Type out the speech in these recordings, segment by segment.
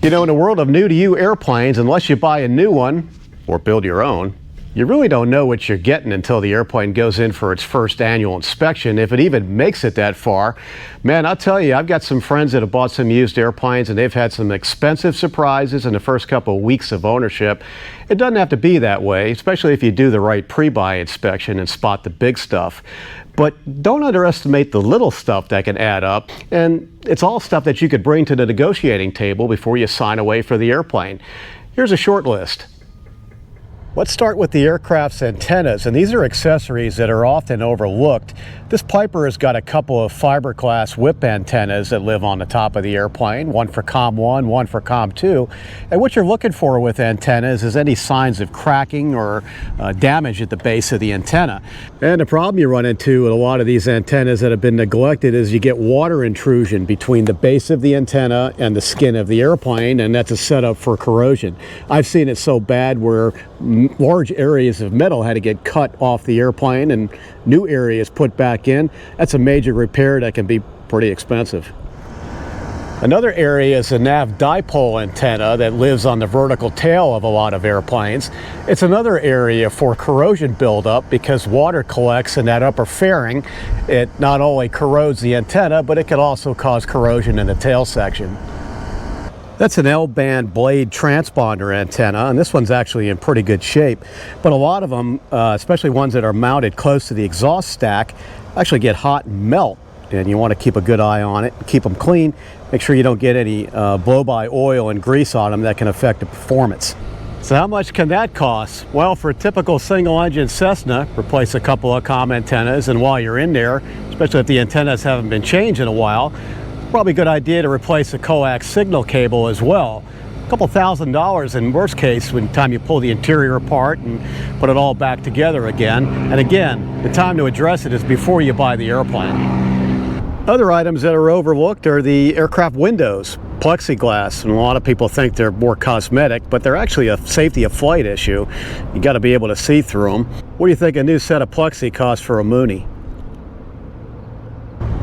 You know, in a world of new-to-you airplanes, unless you buy a new one or build your own, you really don't know what you're getting until the airplane goes in for its first annual inspection, if it even makes it that far. Man, I'll tell you, I've got some friends that have bought some used airplanes, and they've had some expensive surprises in the first couple of weeks of ownership. It doesn't have to be that way, especially if you do the right pre-buy inspection and spot the big stuff. But don't underestimate the little stuff that can add up, and it's all stuff that you could bring to the negotiating table before you sign away for the airplane. Here's a short list. Let's start with the aircraft's antennas, and these are accessories that are often overlooked. This Piper has got a couple of fiberglass whip antennas that live on the top of the airplane, one for COM 1, one for COM 2. And what you're looking for with antennas is any signs of cracking or damage at the base of the antenna. And the problem you run into with a lot of these antennas that have been neglected is you get water intrusion between the base of the antenna and the skin of the airplane, and that's a setup for corrosion. I've seen it so bad where large areas of metal had to get cut off the airplane and new areas put back in. That's a major repair that can be pretty expensive. Another area is the nav dipole antenna that lives on the vertical tail of a lot of airplanes. It's another area for corrosion buildup because water collects in that upper fairing. It not only corrodes the antenna, but it can also cause corrosion in the tail section. That's an L-band blade transponder antenna, and this one's actually in pretty good shape. But a lot of them, especially ones that are mounted close to the exhaust stack, actually get hot and melt. And you want to keep a good eye on it, keep them clean, make sure you don't get any blow-by oil and grease on them that can affect the performance. So how much can that cost? Well, for a typical single-engine Cessna, replace a couple of COM antennas, and while you're in there, especially if the antennas haven't been changed in a while, probably a good idea to replace a coax signal cable as well. A couple $1,000s in worst case when time you pull the interior apart and put it all back together again. And again, the time to address it is before you buy the airplane. Other items that are overlooked are the aircraft windows, plexiglass, and a lot of people think they're more cosmetic, but they're actually a safety of flight issue. You got to be able to see through them. What do you think a new set of plexi costs for a Mooney?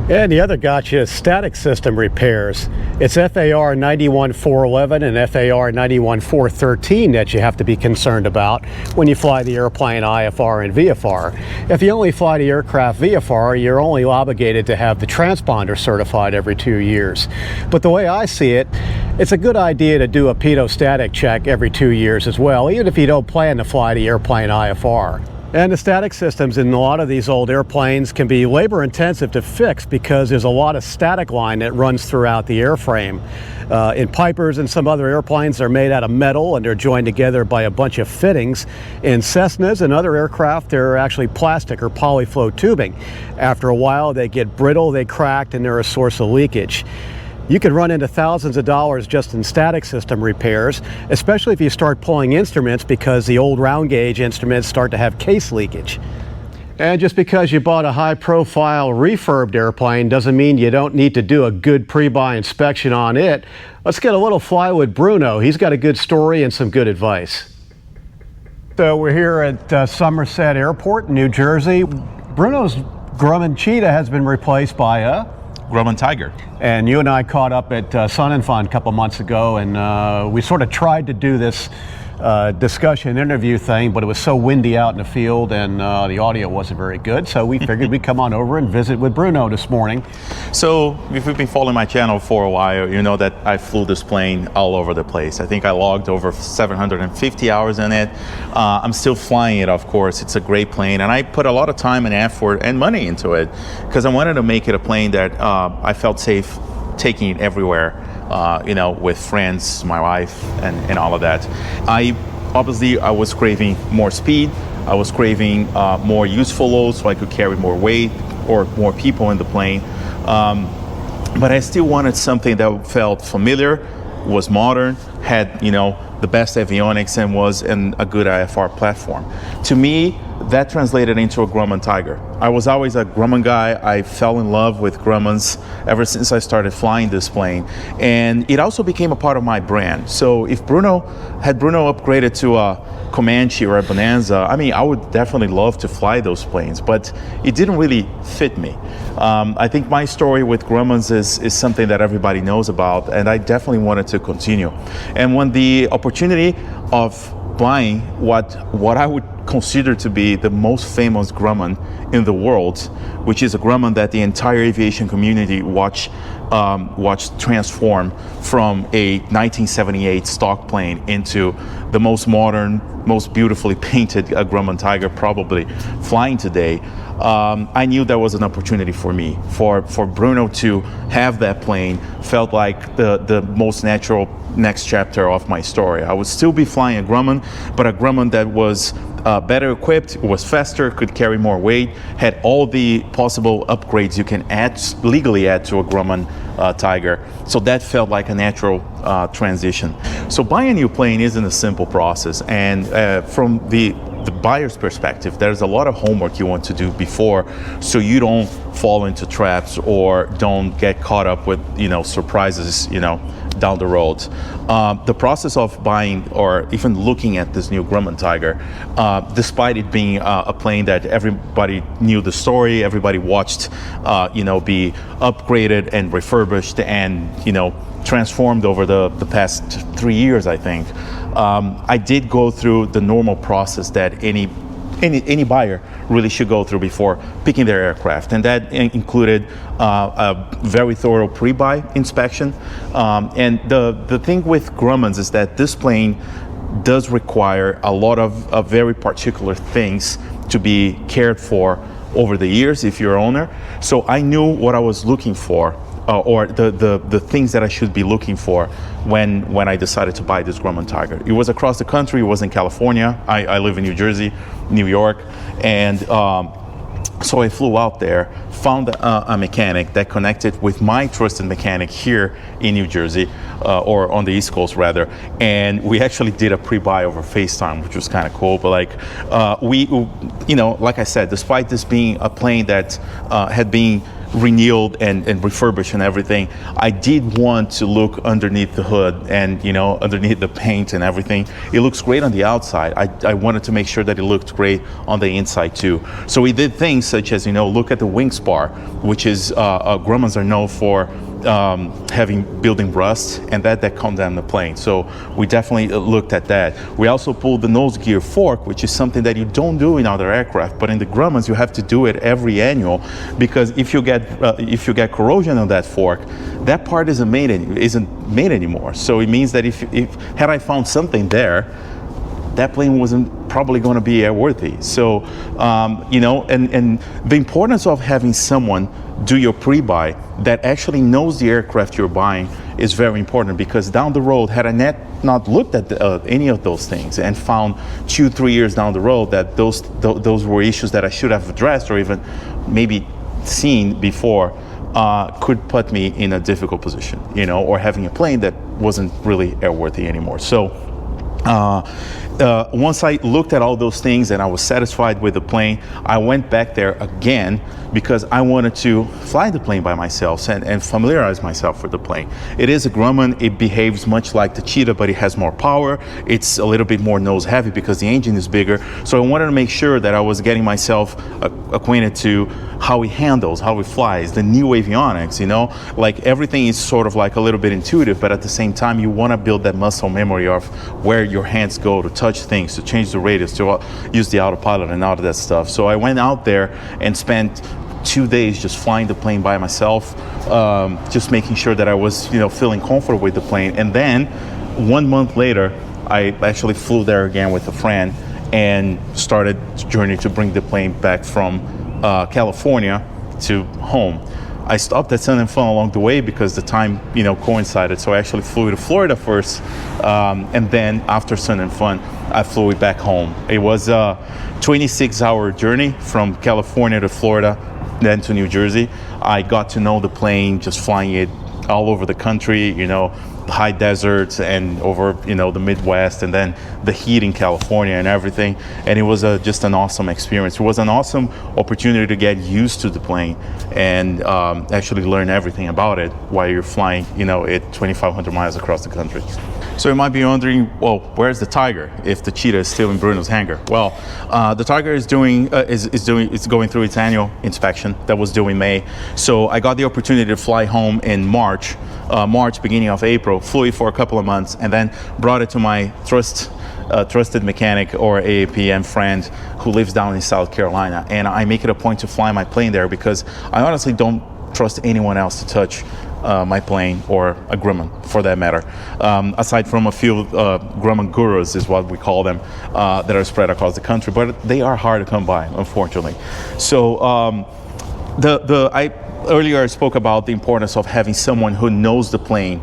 And the other gotcha is static system repairs. It's FAR 91411 and FAR 91413 that you have to be concerned about when you fly the airplane IFR and VFR. If you only fly the aircraft VFR, you're only obligated to have the transponder certified every 2 years. But the way I see it, it's a good idea to do a pedostatic check every 2 years as well, even if you don't plan to fly the airplane IFR. And the static systems in a lot of these old airplanes can be labor intensive to fix because there's a lot of static line that runs throughout the airframe. In Pipers and some other airplanes, they're made out of metal and they're joined together by a bunch of fittings. In Cessnas and other aircraft, they're actually plastic or polyflow tubing. After a while, they get brittle, they crack, and they're a source of leakage. You could run into thousands of dollars just in static system repairs, especially if you start pulling instruments because the old round gauge instruments start to have case leakage. And just because you bought a high-profile refurbed airplane doesn't mean you don't need to do a good pre-buy inspection on it. Let's get a little fly with Bruno. He's got a good story and some good advice. So we're here at Somerset Airport in New Jersey. Bruno's Grumman Cheetah has been replaced by a Grumman Tiger. And you and I caught up at Sun and Fun a couple months ago, and we sort of tried to do this discussion interview thing, but it was so windy out in the field and the audio wasn't very good, so we figured we'd come on over and visit with Bruno this morning. So if you've been following my channel for a while, you know that I flew this plane all over the place. I think I logged over 750 hours in it. I'm still flying it, of course. It's a great plane, and I put a lot of time and effort and money into it because I wanted to make it a plane that I felt safe taking it everywhere. You know, with friends, my wife, and all of that. I was craving more speed. I was craving more useful loads so I could carry more weight or more people in the plane. But I still wanted something that felt familiar, was modern, had, you know, the best avionics, and was in a good IFR platform. To me, that translated into a Grumman Tiger. I was always a Grumman guy. I fell in love with Grummans ever since I started flying this plane. And it also became a part of my brand. So if Bruno upgraded to a Comanche or a Bonanza, I mean, I would definitely love to fly those planes, but it didn't really fit me. I think my story with Grummans is something that everybody knows about, and I definitely wanted to continue. And when the opportunity of buying what I would consider to be the most famous Grumman in the world, which is a Grumman that the entire aviation community watched transform from a 1978 stock plane into the most modern, most beautifully painted Grumman Tiger probably flying today. I knew there was an opportunity for me. For Bruno to have that plane felt like the most natural next chapter of my story. I would still be flying a Grumman, but a Grumman that was better equipped, was faster, could carry more weight, had all the possible upgrades you can legally add to a Grumman Tiger. So that felt like a natural transition. So buying a new plane isn't a simple process, and from the buyer's perspective, there's a lot of homework you want to do before, so you don't fall into traps or don't get caught up with surprises down the road. The process of buying or even looking at this new Grumman Tiger, despite it being a plane that everybody knew the story, everybody watched, be upgraded and refurbished and transformed over the past 3 years, I think. I did go through the normal process that any buyer really should go through before picking their aircraft, and that included a very thorough pre-buy inspection. And the thing with Grummans is that this plane does require a lot of very particular things to be cared for over the years if you're an owner. So I knew what I was looking for, or the things that I should be looking for when I decided to buy this Grumman Tiger. It was across the country. It was in California. I live in New Jersey, New York, and so I flew out there, found a mechanic that connected with my trusted mechanic here in New Jersey, or on the East Coast rather, and we actually did a pre-buy over FaceTime, which was kind of cool. But like I said, despite this being a plane that had been renewed and refurbished and everything, I did want to look underneath the hood and underneath the paint and everything. It looks great on the outside. I wanted to make sure that it looked great on the inside too. So we did things such as look at the wing spar, which is Grummans are known for building rust, and that calmed down the plane. So we definitely looked at that. We also pulled the nose gear fork, which is something that you don't do in other aircraft, but in the Grummans you have to do it every annual, because if you get corrosion on that fork, that part isn't made anymore. So it means that if had I found something there, that plane wasn't probably going to be airworthy. So and the importance of having someone do your pre-buy that actually knows the aircraft you're buying is very important, because down the road, had I not looked at any of those things and found 2-3 years down the road that those were issues that I should have addressed or even maybe seen before, could put me in a difficult position, or having a plane that wasn't really airworthy anymore. So once I looked at all those things and I was satisfied with the plane, I went back there again because I wanted to fly the plane by myself and familiarize myself with the plane. It is a Grumman. It behaves much like the Cheetah, but it has more power. It's a little bit more nose heavy because the engine is bigger. So I wanted to make sure that I was getting myself acquainted to how it handles, how it flies, the new avionics, like everything is sort of like a little bit intuitive, but at the same time you want to build that muscle memory of where your hands go to touch things, to change the radius, to use the autopilot and all of that stuff. So I went out there and spent 2 days just flying the plane by myself, just making sure that I was feeling comfortable with the plane. And then 1 month later, I actually flew there again with a friend and started the journey to bring the plane back from California to home. I stopped at Sun and Fun along the way because the time coincided, so I actually flew to Florida first, and then after Sun and Fun I flew it back home. It was a 26-hour journey from California to Florida, then to New Jersey. I got to know the plane just flying it all over the country, high deserts and over, the Midwest, and then the heat in California and everything. And it was just an awesome experience. It was an awesome opportunity to get used to the plane and actually learn everything about it while you're flying, at 2,500 miles across the country. So you might be wondering, well, where's the Tiger if the Cheetah is still in Bruno's hangar? Well, the Tiger is going through its annual inspection that was due in May. So I got the opportunity to fly home in March, beginning of April, flew it for a couple of months, and then brought it to my trusted mechanic or AAPM friend who lives down in South Carolina. And I make it a point to fly my plane there because I honestly don't trust anyone else to touch my plane, or a Grumman for that matter, aside from a few Grumman gurus is what we call them, that are spread across the country, but they are hard to come by, unfortunately. So earlier I spoke about the importance of having someone who knows the plane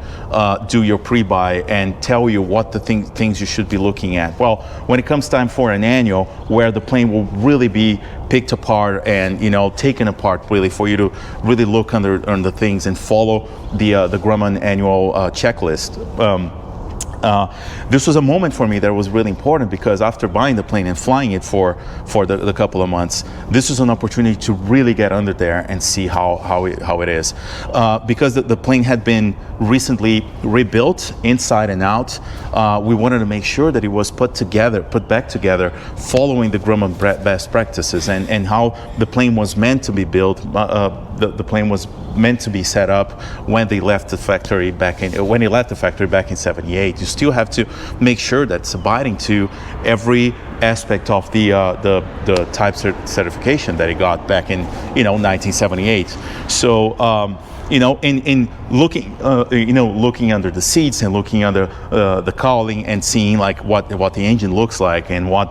do your pre-buy and tell you what the things you should be looking at. Well, when it comes time for an annual where the plane will really be picked apart and taken apart, really, for you to really look under things and follow the Grumman annual checklist. This was a moment for me that was really important because after buying the plane and flying it for the couple of months, this was an opportunity to really get under there and see how it is. Because the plane had been recently rebuilt inside and out, we wanted to make sure that it was put back together, following the Grumman best practices and how the plane was meant to be built. The plane was meant to be set up when they left the factory back in '78. You still have to make sure that it's abiding to every aspect of the type certification that it got back in 1978. So in looking looking under the seats and looking under the cowling and seeing like what the engine looks like and what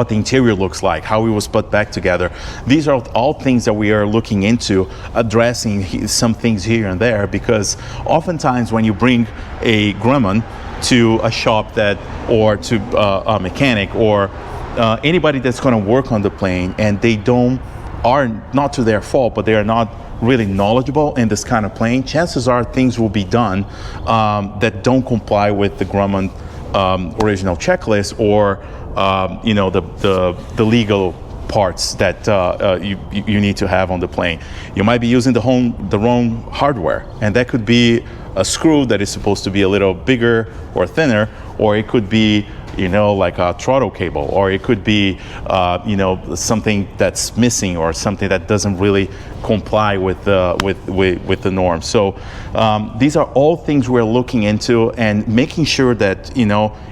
the interior looks like, how it was put back together. These are all things that we are looking into, addressing some things here and there, because oftentimes when you bring a Grumman to a shop or to a mechanic or anybody that's going to work on the plane, and they are not to their fault, but they are not really knowledgeable in this kind of plane, chances are things will be done that don't comply with the Grumman original checklist or the legal parts that you need to have on the plane. You might be using the wrong hardware, and that could be a screw that is supposed to be a little bigger or thinner, or it could be like a throttle cable, or it could be something that's missing or something that doesn't really comply with the norm. So these are all things we're looking into and making sure that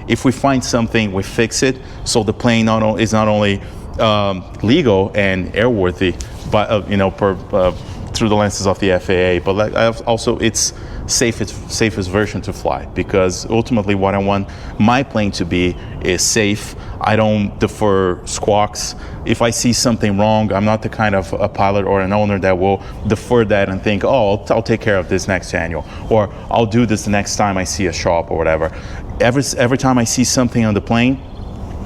if we find something, we fix it, so the plane is not only legal and airworthy, but through the lenses of the FAA, but also it's safest version to fly, because ultimately what I want my plane to be is safe. I don't defer squawks. If I see something wrong, I'm not the kind of a pilot or an owner that will defer that and think, oh, I'll take care of this next annual, or I'll do this the next time I see a shop or whatever. Every time I see something on the plane,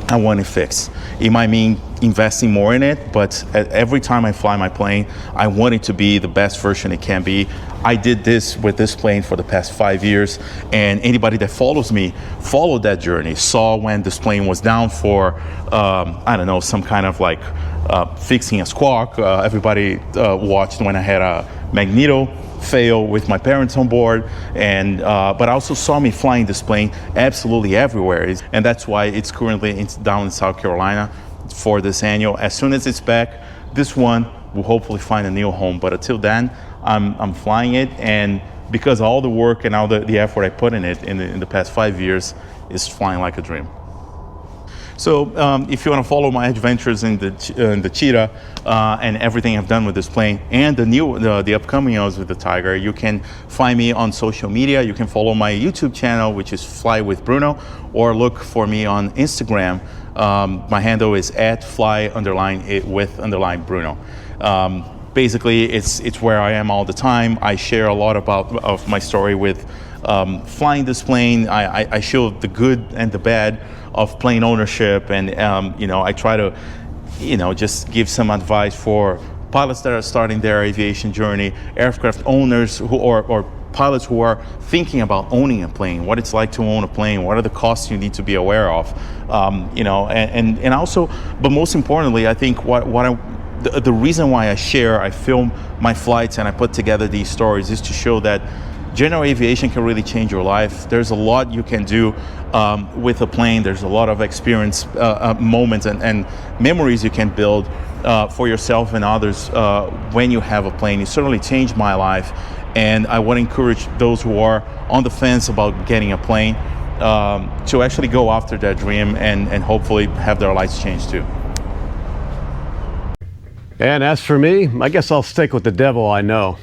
I want it fixed. It might mean investing more in it, but every time I fly my plane, I want it to be the best version it can be. I did this with this plane for the past 5 years, and anybody that follows me followed that journey, saw when this plane was down for, some kind of like fixing a squawk. Everybody watched when I had a magneto fail with my parents on board, and but also saw me flying this plane absolutely everywhere, and that's why it's currently down in South Carolina for this annual. As soon as it's back, this one will hopefully find a new home, but until then I'm flying it, and because all the work and all the effort I put in it in the past 5 years, is flying like a dream. So if you want to follow my adventures in the Cheetah and everything I've done with this plane and the upcoming ones with the Tiger, you can find me on social media. You can follow my YouTube channel, which is Fly with Bruno, or look for me on Instagram. My handle is @fly_with_Bruno. Basically, it's where I am all the time. I share a lot of my story with flying this plane. I show the good and the bad of plane ownership, and I try to just give some advice for pilots that are starting their aviation journey, aircraft owners or pilots who are thinking about owning a plane, what it's like to own a plane, what are the costs you need to be aware of, and also, but most importantly, I think the reason why I film my flights and I put together these stories is to show that general aviation can really change your life. There's a lot you can do with a plane. There's a lot of experience, moments and memories you can build for yourself and others when you have a plane. It certainly changed my life, and I want to encourage those who are on the fence about getting a plane to actually go after that dream and hopefully have their lives change too. And as for me, I guess I'll stick with the devil I know.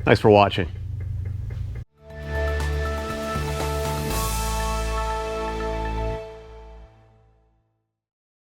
Thanks for watching.